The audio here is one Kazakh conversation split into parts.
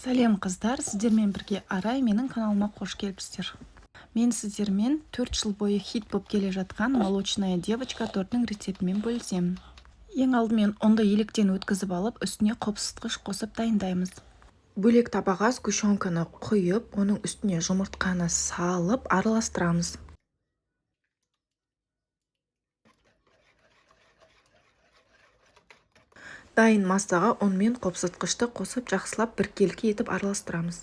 Сәлем қыздар, сіздермен бірге Арай, менің каналыма қош келіпсіздер. Мен сіздермен 4 жыл бойы хит болып келе жатқан молочная девочка тортының рецептімен бөлісемін. Ең алдымен ұнды електен өткізіп алып, үстіне қопсытқыш қосып дайындаймыз. Бөлек табаға сгущенканы құйып, оның үстіне жұмыртқаны салып араластырамыз. Дайын массаға ұн мен қопсытқышты қосып жақсылап біркелкі етіп араластырамыз.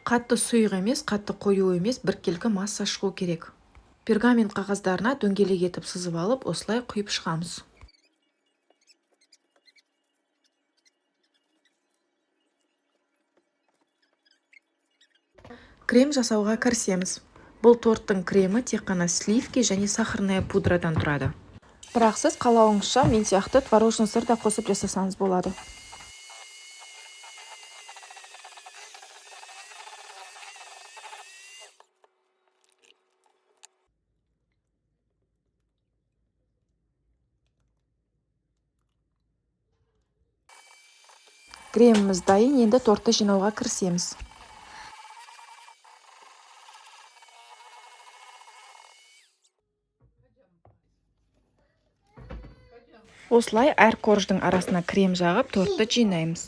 Қатты сұйық емес, қатты қою емес, біркелкі масса шығу керек. Пергамент қағаздарына дөңгелек етіп сызып алып, осылай құйып шығамыз. Крем жасауға кірісеміз. Бұл торттың кремі тек қана сливки және сахарная пудрадан тұрады. Бірақ сіз қалауыңызша мен сияқты творожный сыр да қосып жасасаңыз болады. Креміміз дайын, енді тортты жинауға кірісеміз. Осылай әр корждың арасына крем жағып, тортты жинаймыз.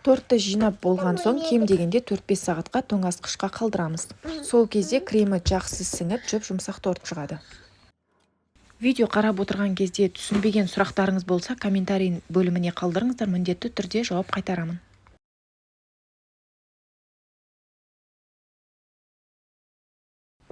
Тортты жинап болған соң кем дегенде 4-5 сағатқа тоңазытқышқа қалдырамыз. Сол кезде кремі жақсы сіңіп, жұп-жұмсақ торт шығады. Видео қарап отырған кезде түсінбеген сұрақтарыңыз болса, комментарий бөліміне қалдырыңыздар, міндетті түрде жауап қайтарамын.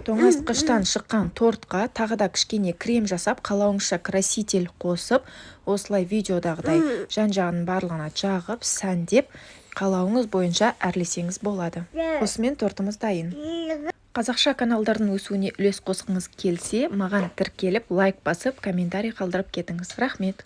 Тоңазытқыштан шыққан тортқа тағы да кішкене крем жасап, қалауыңызша краситель қосып, осылай видеодағыдай жан-жағының барлығына жағып, сәндеп, қалауыңыз бойынша әрлесеңіз болады. Осымен тортымыз дайын. Қазақша каналдардың өсуіне үлес қосқыңыз келсе, маған тіркеліп, лайк басып, комментарий қалдырып кетіңіз. Рахмет.